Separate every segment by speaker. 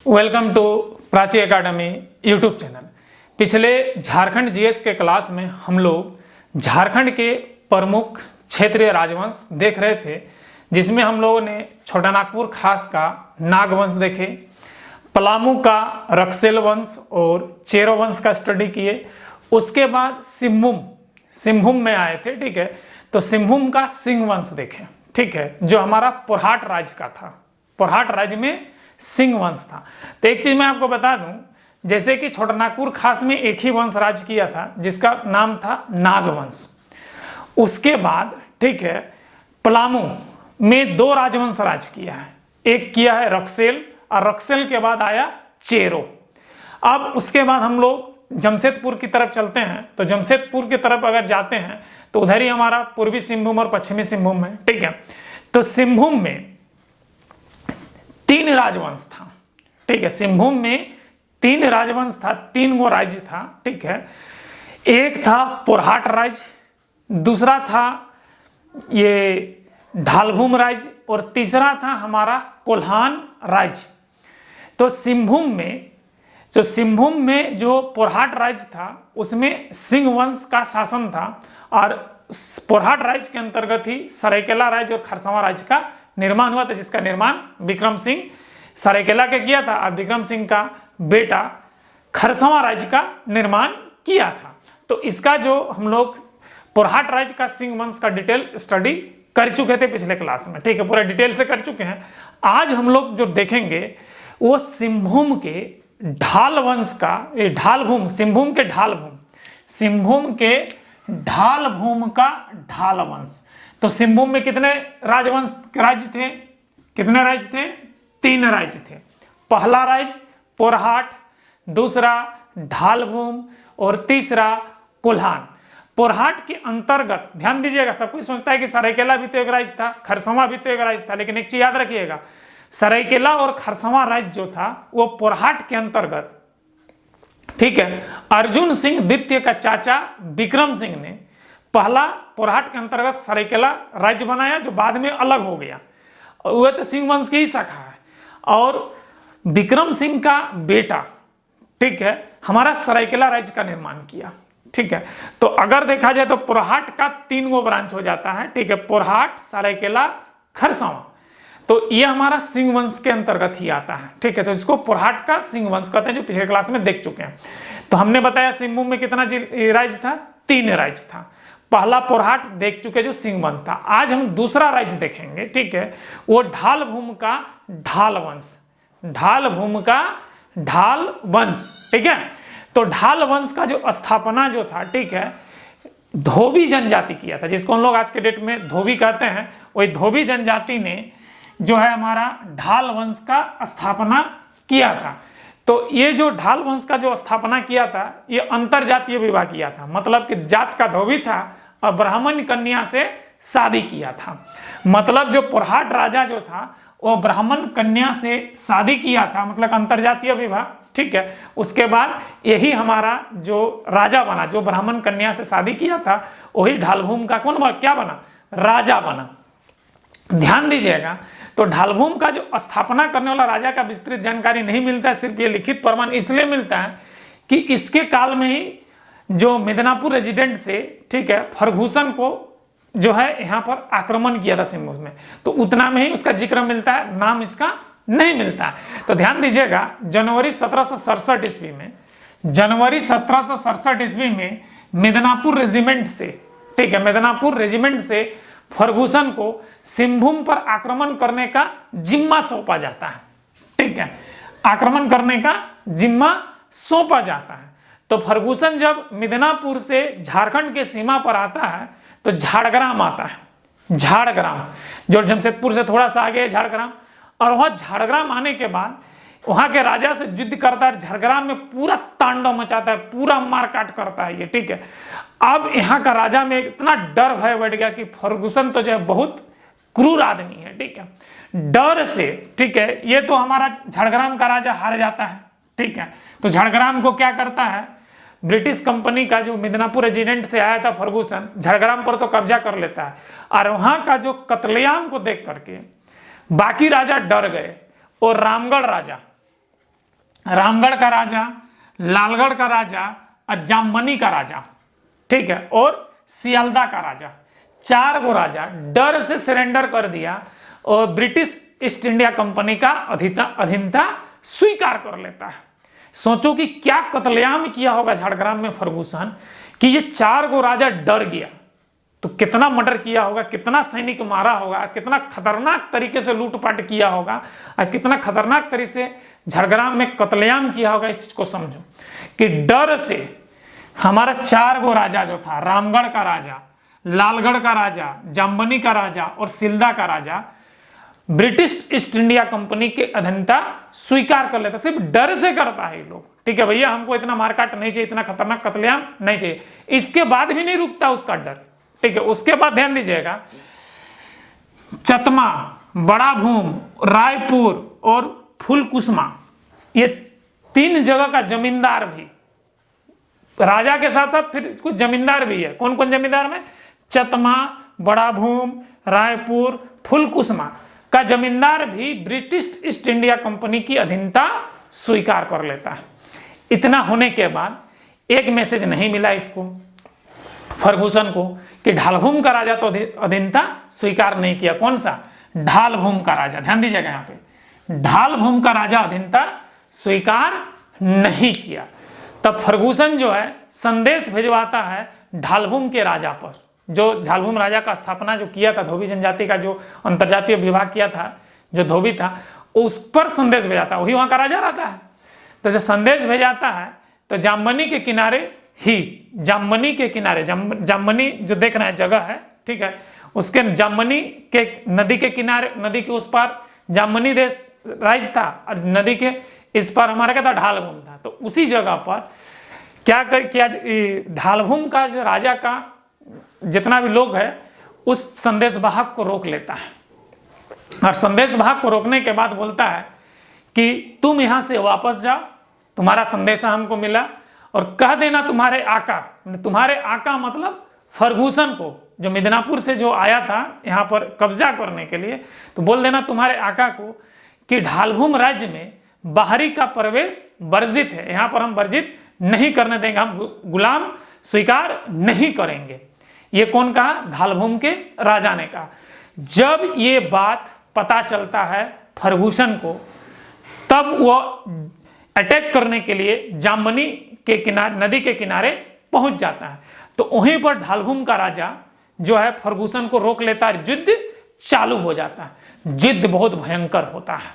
Speaker 1: Welcome to Prachi academy YouTube channel. पिछले Jharkhand GS के class में हम लोग झारखंड के प्रमुख क्षेत्रीय राजवंश देख रहे थे, जिसमें हम लोगों ने छोटा नागपुर खास का नागवंश देखे, पलामू का रक्सेल वंश और चेरो वंश का स्टडी किए। उसके बाद सिंहभूम में आए थे, ठीक है। तो सिंहभूम का सिंह वंश देखे, ठीक है, जो हमारा पोरहाट राज्य का था। पोरहाट राज्य में सिंह वंश था। तो एक चीज मैं आपको बता दूं, जैसे कि छोटा नागपुर खास में एक ही वंश राज किया था जिसका नाम था नागवंश। उसके बाद, ठीक है, पलामू में दो राजवंश राज किया है। एक किया है रक्सेल, और रक्सेल के बाद आया चेरो। अब उसके बाद हम लोग जमशेदपुर की तरफ चलते हैं। तो जमशेदपुर की तरफ अगर जाते हैं तो उधर ही हमारा पूर्वी सिंहभूम और पश्चिमी सिंहभूम है, ठीक है। तो सिंहभूम में तीन राजवंश था, ठीक है। सिंहभूम में तीन राजवंश था, तीन गो राज्य था, ठीक है। एक था पोरहाट राज्य, दूसरा था ये ढालभूम राज्य, और तीसरा था हमारा कोल्हान राज्य। तो सिंहभूम में जो पोरहाट राज्य था उसमें सिंह वंश का शासन था, और पोरहाट राज्य के अंतर्गत ही सरायकेला राज्य और खरसावां राज्य का निर्माण हुआ था, जिसका निर्माण विक्रम सिंह सरायकेला के किया था, और विक्रम सिंह का बेटा खरसावां राज्य का निर्माण किया था। तो इसका जो हम लोग पोरहाट राज्य का सिंह वंश का डिटेल स्टडी कर चुके थे पिछले क्लास में, ठीक है, पूरा डिटेल से कर चुके हैं। आज हम लोग जो देखेंगे वो सिंहभूम के ढाल वंश का, ये ढालभूम, सिंहभूम के ढालभूम का ढाल वंश। तो सिंहभूम में कितने राज्य थे? कितने राज्य थे? तीन राज्य थे। पहला राज्य पोरहाट, दूसरा ढालभूम, और तीसरा कोल्हान। पोरहाट के अंतर्गत ध्यान दीजिएगा, सब कोई सोचता है कि सरायकेला भी तो एक राज्य था, खरसावां भी तो एक राज्य था, लेकिन एक चीज याद रखिएगा, सरायकेला और खरसावां राज्य जो था वो पोरहाट के अंतर्गत, ठीक है। अर्जुन सिंह द्वितीय का चाचा विक्रम सिंह ने पहला पोरहाट के अंतर्गत सरायकेला राज्य बनाया, जो बाद में अलग हो गया। वह तो सिंह वंश की ही शाखा है। और विक्रम सिंह का बेटा, ठीक है, हमारा सरायकेला राज्य का निर्माण किया, ठीक है। तो अगर देखा जाए तो पोरहाट का तीन गो ब्रांच हो जाता है, ठीक है, पोरहाट, सरायकेला, खरसावां। तो ये हमारा सिंह वंश के अंतर्गत ही आता है, ठीक है। तो इसको पोरहाट का सिंह वंश कहते हैं, जो पिछले क्लास में देख चुके हैं। तो हमने बताया सिंहभूम में कितना राज्य था? तीन राज्य था। पहला पोरहाट देख चुके जो सिंह वंश था। आज हम दूसरा राज्य देखेंगे, ठीक है, वो ढालभूम का ढाल वंश, ढालभूम का ढाल वंश, ठीक है। तो ढाल वंश का जो स्थापना जो था, ठीक है, धोबी जनजाति किया था, जिसको हम लोग आज के डेट में धोबी कहते हैं। वही धोबी जनजाति ने जो है हमारा ढाल वंश का स्थापना किया था। तो ये जो ढाल वंश का जो स्थापना किया था, ये अंतरजातीय विवाह किया था, मतलब कि जात का धोबी था और ब्राह्मण कन्या से शादी किया था। मतलब जो पोरहाट राजा जो था वो ब्राह्मण कन्या से शादी किया था, मतलब अंतरजातीय विवाह, ठीक है। उसके बाद यही हमारा जो राजा बना, जो ब्राह्मण कन्या से शादी किया था, वही ढालभूम का क्या बना? राजा बना। ध्यान दीजिएगा, तो ढालभूम का जो स्थापना करने वाला राजा का विस्तृत जानकारी नहीं मिलता है, सिर्फ ये लिखित प्रमाण इसलिए मिलता है कि इसके काल में ही जो मिदनापुर रेजिडेंट से, ठीक है, फर्गुसन को जो है यहाँ पर आक्रमण किया था सिंहभूम में, तो उतना में ही उसका जिक्र मिलता है, नाम इसका नहीं मिलता है। तो ध्यान दीजिएगा, जनवरी 1767 ईस्वी में मिदनापुर रेजिमेंट से, ठीक है, मिदनापुर रेजिमेंट से फर्गुसन को सिंहभूम पर आक्रमण करने का जिम्मा सौंपा जाता है, ठीक है, आक्रमण करने का जिम्मा सौंपा जाता है। तो फर्गुसन जब मिदनापुर से झारखंड के सीमा पर आता है तो झाड़ग्राम आता है, झाड़ग्राम जो जमशेदपुर से थोड़ा सा आगे है झाड़ग्राम। और वहां झाड़ग्राम आने के बाद वहां के राजा से युद्ध करता है, झाड़ग्राम में पूरा तांडव मचाता है, पूरा मारकाट करता है ये, ठीक है। अब यहाँ का राजा में इतना डर भय बैठ गया कि फर्गुसन तो जो है बहुत क्रूर आदमी है, ठीक है। डर से, ठीक है, ये तो हमारा झाड़ग्राम का राजा हार जाता है, ठीक है। तो झाड़ग्राम को क्या करता है, ब्रिटिश कंपनी का जो मिदनापुर रेजिडेंट से आया था फर्गुसन, झाड़ग्राम पर तो कब्जा कर लेता है। और वहां का जो कत्लेआम को देख करके बाकी राजा डर गए, और रामगढ़ राजा, रामगढ़ का राजा, लालगढ़ का राजा और जामबनी का राजा, ठीक है, और सियालदा का राजा, 4 गो राजा डर से सरेंडर कर दिया और ब्रिटिश ईस्ट इंडिया कंपनी का अधीनता स्वीकार कर लेता है। सोचो कि क्या कत्लेआम किया होगा झारग्राम में फर्गुसन, कि ये 4 गो राजा डर गया तो कितना मर्डर किया होगा, कितना सैनिक मारा होगा, कितना खतरनाक तरीके से लूटपाट किया होगा और कितना खतरनाक तरीके से झारग्राम में कत्लेआम किया होगा। इस चीज को समझो कि डर से हमारा 4 गो राजा जो था, रामगढ़ का राजा, लालगढ़ का राजा, जामबनी का राजा और सिल्दा का राजा, ब्रिटिश ईस्ट इंडिया कंपनी के अधीनता स्वीकार कर लेता। सिर्फ डर से करता है ये लोग, ठीक है भैया, हमको इतना मारकाट नहीं चाहिए, इतना खतरनाक कत्लेआम नहीं चाहिए। इसके बाद भी नहीं रुकता उसका डर, ठीक है। उसके बाद ध्यान दीजिएगा, चतमा, बड़ा भूम, रायपुर और फुलकुसमा, ये 3 जगह का जमींदार भी, राजा के साथ साथ फिर कुछ जमींदार भी है। कौन कौन जमींदार में? चतमा, बड़ा भूम, रायपुर, फुलकुसमा का जमींदार भी ब्रिटिश ईस्ट इंडिया कंपनी की अधीनता स्वीकार कर लेता है। इतना होने के बाद एक मैसेज नहीं मिला इसको, फर्गुसन को, कि ढालभूम का राजा तो अधीनता स्वीकार नहीं किया। कौन सा? ढालभूम का राजा, ध्यान दीजिएगा यहाँ पे, ढालभूम का राजा अधीनता स्वीकार नहीं किया। तब फर्गुसन जो है संदेश भिजवाता है ढालभूम के राजा पर, जो ढालभूम राजा का स्थापना जो किया था, धोबी जनजाति का जो अंतर्जातीय विभाग किया था, जो धोबी था, उस पर संदेश भेजाता है, वही वहां का राजा रहता है। तो जब संदेश भेजाता है तो जामबनी के किनारे ही, जामबनी के किनारे, जामबनी जो देख रहे हैं जगह है, ठीक है, उसके जामबनी के नदी के किनारे, नदी के उस पार जामबनी देश राज्य था और नदी के इस पर हमारा क्या था? ढालभूम था। तो उसी जगह पर क्या ढालभूम का जो राजा का जितना भी लोग है उस संदेशवाहक को रोक लेता है और संदेशवाहक को रोकने के बाद बोलता है कि तुम यहां से वापस जाओ, तुम्हारा संदेशा हमको मिला, और कह देना तुम्हारे आका मतलब फर्गुसन को, जो मिदनापुर से जो आया था यहाँ पर कब्जा करने के लिए, तो बोल देना तुम्हारे आका को कि ढालभूम राज्य में बाहरी का प्रवेश वर्जित है, यहाँ पर हम वर्जित नहीं करने देंगे, हम गुलाम स्वीकार नहीं करेंगे। ये कौन कहा? ढालभूम के राजा ने कहा। जब ये बात पता चलता है फर्गुसन को, तब वो अटैक करने के लिए जामबनी के किनारे, नदी के किनारे पहुंच जाता है। तो वहीं पर ढालभूम का राजा जो है फर्गुसन को रोक लेता है, युद्ध चालू हो जाता है। युद्ध बहुत भयंकर होता है,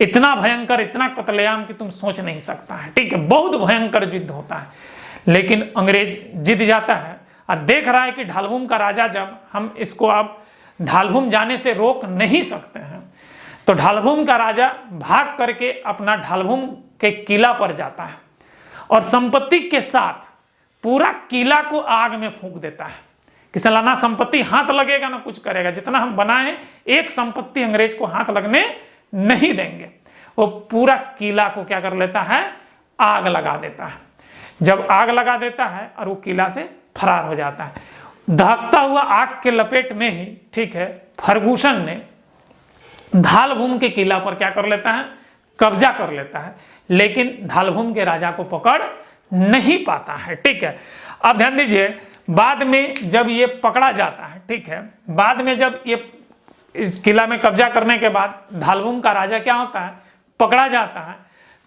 Speaker 1: इतना भयंकर, इतना कत्लेआम कि तुम सोच नहीं सकता है, ठीक है, बहुत भयंकर युद्ध होता है। लेकिन अंग्रेज जीत जाता है और देख रहा है कि ढालभूम का राजा, जब हम इसको अब ढालभूम जाने से रोक नहीं सकते हैं, तो ढालभूम का राजा भाग करके अपना ढालभूम के किला पर जाता है और संपत्ति के साथ पूरा किला को आग में फूंक देता है कि सालाना संपत्ति हाथ लगेगा ना कुछ करेगा, जितना हम बनाए एक संपत्ति अंग्रेज को हाथ लगने नहीं देंगे। वो पूरा किला को क्या कर लेता है? आग लगा देता है। जब आग लगा देता है और वो किला से फरार हो जाता है, दहकता हुआ आग के लपेट में ही, ठीक है, फर्गुसन ने ढालभूम के किला पर क्या कर लेता है? कब्जा कर लेता है, लेकिन ढालभूम के राजा को पकड़ नहीं पाता है, ठीक है। अब ध्यान दीजिए, बाद में जब ये पकड़ा जाता है, ठीक है, बाद में जब ये इस किला में कब्जा करने के बाद ढालभूम का राजा क्या होता है? पकड़ा जाता है,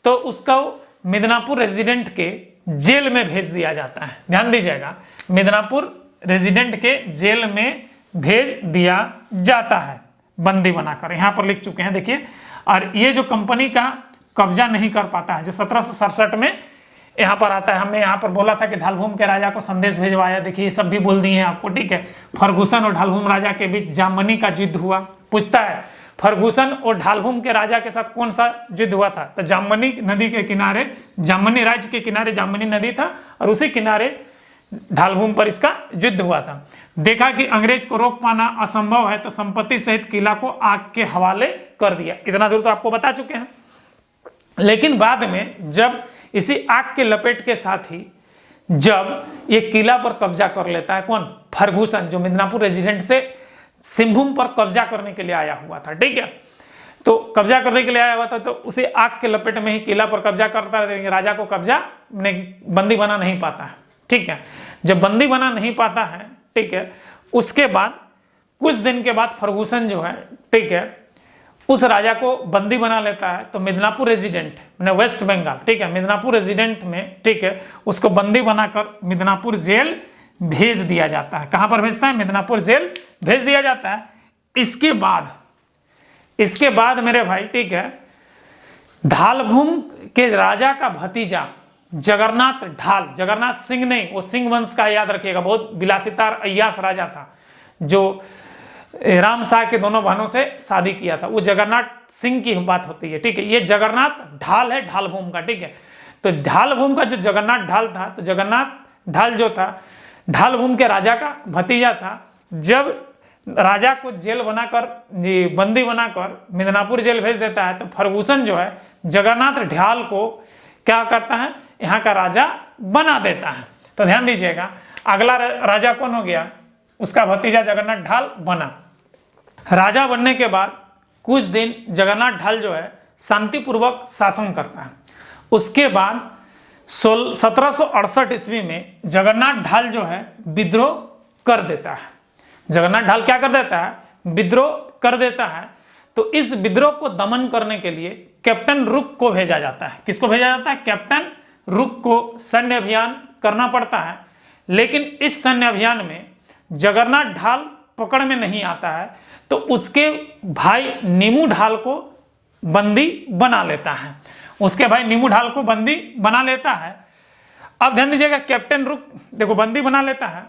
Speaker 1: तो उसको मिदनापुर रेजिडेंट के जेल में भेज दिया जाता है। ध्यान दीजिएगा, मिदनापुर रेजिडेंट के जेल में भेज दिया जाता है, बंदी बनाकर, यहाँ पर लिख चुके हैं देखिए। और ये जो कंपनी का कब्जा नहीं कर पाता है, जो 1767 में यहाँ पर आता है, हमने यहाँ पर बोला था कि ढालभूम के राजा को संदेश भेजवाया, देखिए ये सब भी बोल दिए हैं आपको, ठीक है। फर्गुसन और ढालभूम राजा के बीच जामबनी का युद्ध हुआ, पूछता है फर्गुसन और ढालभूम के राजा के साथ कौन सा युद्ध हुआ था? तो जामबनी नदी के किनारे, जामबनी राज्य के किनारे जामबनी नदी था और उसी किनारे ढालभूम पर इसका युद्ध हुआ था। देखा कि अंग्रेज को रोक पाना असंभव है, तो संपत्ति सहित किला को आग के हवाले कर दिया। इतना दूर तो आपको बता चुके हैं। लेकिन बाद में जब इसी आग के लपेट के साथ ही जब ये किला पर कब्जा कर लेता है, कौन? फर्गुसन, जो मिदनापुर रेजिडेंट से सिंहभूम पर कब्जा करने के लिए आया हुआ था, ठीक है। तो कब्जा करने के लिए आया हुआ था, तो उसे आग के लपेट में ही किला पर कब्जा करता है, राजा को कब्जा बंदी बना नहीं पाता है। ठीक है, जब बंदी बना नहीं पाता है, ठीक है, उसके बाद कुछ दिन के बाद फर्गुसन जो है, ठीक है, उस राजा को बंदी बना लेता है। तो मिदनापुर रेजिडेंट मैंने वेस्ट बंगाल, ठीक है, मिदनापुर रेजिडेंट में, ठीक है, उसको बंदी बनाकर मिदनापुर जेल भेज दिया जाता है। कहां पर भेजता है? मिदनापुर जेल भेज दिया जाता है। इसके बाद मेरे भाई, ठीक है, धालभूम के राजा का भतीजा जगन्नाथ ढाल, जगन्नाथ सिंह नहीं, वो सिंह वंश का, याद रखिएगा, बहुत विलासितार अय्याश राजा था जो राम शाह के दोनों बहनों से शादी किया था, वो जगन्नाथ सिंह की बात होती है। ठीक है, ये जगन्नाथ ढाल है ढालभूम का। ठीक है, तो ढालभूम का जो जगन्नाथ ढाल था, तो जगन्नाथ ढाल जो था ढालभूम के राजा का भतीजा था। जब राजा को जेल बनाकर, बंदी बनाकर मिदनापुर जेल भेज देता है, तो फर्गुसन जो है जगन्नाथ ढाल को क्या करता है? यहाँ का राजा बना देता है। तो ध्यान दीजिएगा, अगला राजा कौन हो गया? उसका भतीजा जगन्नाथ ढाल बना। राजा बनने के बाद कुछ दिन जगन्नाथ ढाल जो है शांतिपूर्वक शासन करता है। उसके बाद 1768 ईस्वी में जगन्नाथ ढाल जो है विद्रोह कर देता है। जगन्नाथ ढाल क्या कर देता है? विद्रोह कर देता है। तो इस विद्रोह को दमन करने के लिए कैप्टन रुक को भेजा जाता है। किसको भेजा जाता है? कैप्टन रुक को सैन्य अभियान करना पड़ता है। लेकिन इस सैन्य अभियान में जगन्नाथ ढाल पकड़ में नहीं आता है, तो उसके भाई नीमू ढाल को बंदी बना लेता है। उसके भाई नीमू ढाल को बंदी बना लेता है। अब ध्यान दीजिएगा, कैप्टन रुक देखो बंदी बना लेता है।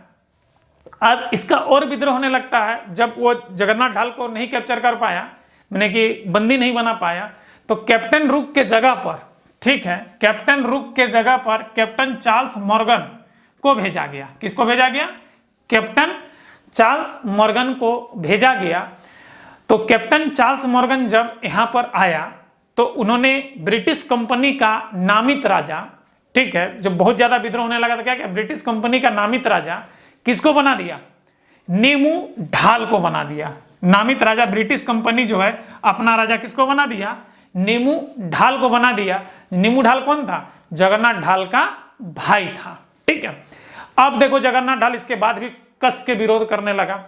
Speaker 1: अब इसका और विद्रोह होने लगता है जब वो जगन्नाथ ढाल को नहीं कैप्चर कर पाया, मैंने कि बंदी नहीं बना पाया, तो कैप्टन रुक के जगह पर, ठीक है, कैप्टन रुक के जगह पर कैप्टन चार्ल्स मॉर्गन को भेजा गया। किसको भेजा गया? कैप्टन चार्ल्स मॉर्गन को भेजा गया। तो कैप्टन चार्ल्स मॉर्गन जब यहां पर आया, तो उन्होंने ब्रिटिश कंपनी का नामित राजा, ठीक है, जब बहुत ज्यादा विद्रोह होने लगा तो क्या ब्रिटिश कंपनी का नामित राजा किसको बना दिया? नीमू ढाल को बना दिया। नामित राजा ब्रिटिश कंपनी जो है अपना राजा किसको बना दिया? नीमू ढाल को बना दिया। नीमू ढाल कौन था? जगन्नाथ ढाल का भाई था। ठीक है, अब देखो जगन्नाथ ढाल इसके बाद भी कस के विरोध करने लगा,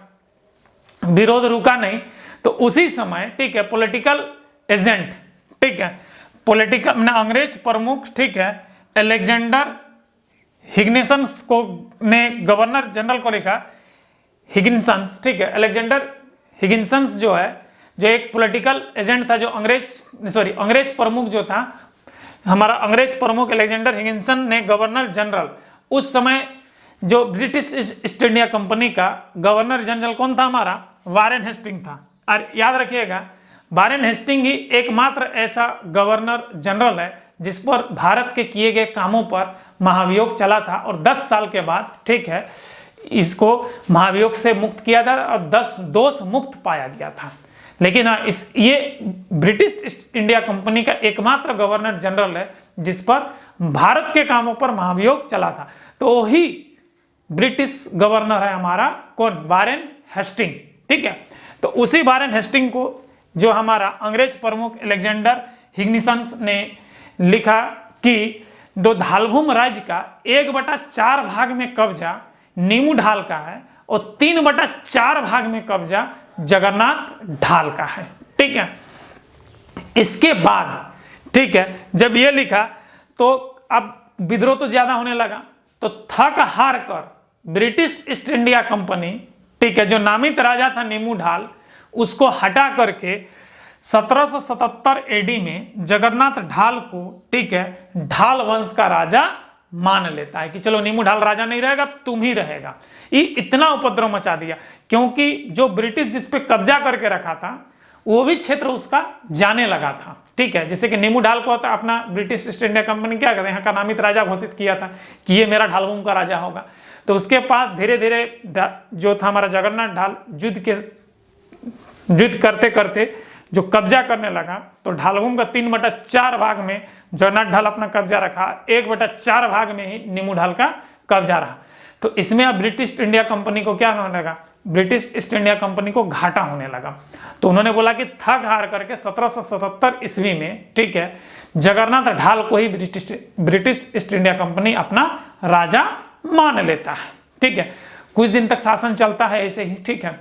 Speaker 1: विरोध रुका नहीं। तो उसी समय, ठीक है, पॉलिटिकल एजेंट, ठीक है, पॉलिटिकल अंग्रेज प्रमुख, ठीक है, अलेक्जेंडर हिगिन्सन्स को ने गवर्नर जनरल को लिखा, हिगिन्सन्स, ठीक है, अलेक्जेंडर हिगिन्सन्स जो है, जो एक पॉलिटिकल एजेंट था, जो अंग्रेज प्रमुख जो था, हमारा अंग्रेज प्रमुख अलेक्जेंडर हिगिन्सन ने गवर्नर जनरल, उस समय जो ब्रिटिश ईस्ट इंडिया कंपनी का गवर्नर जनरल कौन था? हमारा वारेन हेस्टिंग था। और याद रखिएगा, वारेन हेस्टिंग ही एकमात्र ऐसा गवर्नर जनरल है जिस पर भारत के किए गए कामों पर महाभियोग चला था, और 10 साल के बाद, ठीक है, इसको महाभियोग से मुक्त किया था और 10 दोष मुक्त पाया गया था। लेकिन हाँ, ये ब्रिटिश ईस्ट इंडिया कंपनी का एकमात्र गवर्नर जनरल है जिस पर भारत के कामों पर महाभियोग चला था। तो वही ब्रिटिश गवर्नर है हमारा कौन? Warren Hastings. ठीक है, तो उसी वारेन हेस्टिंग को जो हमारा अंग्रेज प्रमुख अलेक्जेंडर हिगिन्सन्स ने लिखा कि दो धालभूम राज्य का 1/4 भाग में कब्जा नीमू ढाल का है और 3/4 भाग में कब्जा जगन्नाथ ढाल का है। ठीक है, इसके बाद, ठीक है, जब ये लिखा तो अब विद्रोह तो ज्यादा होने लगा, तो थक हार कर ब्रिटिश ईस्ट इंडिया कंपनी, ठीक है, जो नामित राजा था नीमू ढाल, उसको हटा करके 1777 एडी में जगन्नाथ ढाल को, ठीक है, ढाल वंश का राजा मान लेता है कि चलो नीमू ढाल राजा नहीं रहेगा, तुम ही रहेगा। ये इतना उपद्रव मचा दिया क्योंकि जो ब्रिटिश जिस पे कब्जा करके रखा था वो भी क्षेत्र उसका जाने लगा था। ठीक है, जैसे कि नीमू ढाल को होता अपना ब्रिटिश ईस्ट इंडिया कंपनी क्या करते हैं, यहाँ का नामित राजा घोषित किया था कि ये मेरा ढालभूम का राजा होगा। तो उसके पास धीरे धीरे जो था हमारा जगन्नाथ ढाल युद्ध करते करते जो कब्जा करने लगा, तो ढालभूम का 3/4 भाग में जगन्नाथ ढाल अपना कब्जा रखा, 1/4 भाग में ही नीमू ढाल का कब्जा रहा। तो इसमें अब ब्रिटिश इंडिया कंपनी को क्या होने लगा? ब्रिटिश ईस्ट इंडिया कंपनी को घाटा होने लगा। तो उन्होंने बोला कि थक हार करके 1777 ईस्वी में, ठीक है, जगन्नाथ ढाल को ही ब्रिटिश ईस्ट इंडिया कंपनी अपना राजा मान लेता है। ठीक है, कुछ दिन तक शासन चलता है ऐसे ही। ठीक है,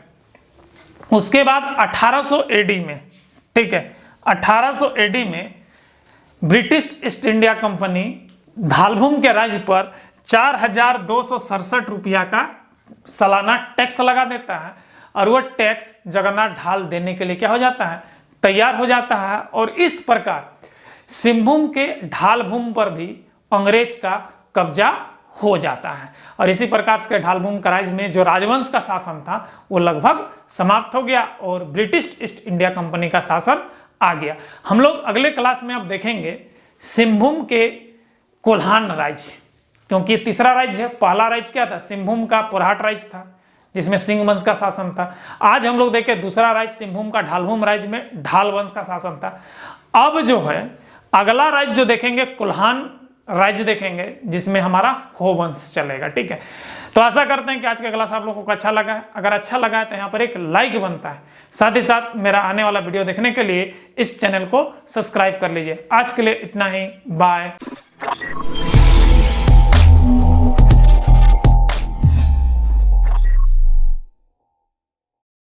Speaker 1: उसके बाद 1800 एडी में, ठीक है, 1800 एडी में British east India company Dhalbhum के राज्य पर 4267 रुपया का सालाना टैक्स लगा देता है, और वह टैक्स जगन्नाथ ढाल देने के लिए क्या हो जाता है, तैयार हो जाता है। और इस प्रकार सिंहभूम के ढालभूम पर भी अंग्रेज का कब्जा हो जाता है, और इसी प्रकार से ढालभूम का राज्य में जो राजवंश का शासन था वो लगभग समाप्त हो गया और ब्रिटिश ईस्ट इंडिया कंपनी का शासन आ गया। हम लोग अगले क्लास में अब देखेंगे सिंहभूम के कोल्हान राज्य, क्योंकि तीसरा राज्य है। पहला राज्य क्या था, सिंहभूम का पोरहाट राज्य था जिसमें सिंह वंश का शासन था। आज हम लोग देखें दूसरा राज्य सिंहभूम का ढालभूम राज्य में ढाल वंश का शासन था। अब जो है अगला राज्य जो देखेंगे कुल्हान राज्य देखेंगे, जिसमें हमारा हो वंश चलेगा। ठीक है, तो आशा करते हैं कि आज का क्लास आप लोगों को अच्छा लगा है। अगर अच्छा लगा है तो यहाँ पर एक लाइक बनता है, साथ ही साथ मेरा आने वाला वीडियो देखने के लिए इस चैनल को सब्सक्राइब कर लीजिए। आज के लिए इतना ही, बाय।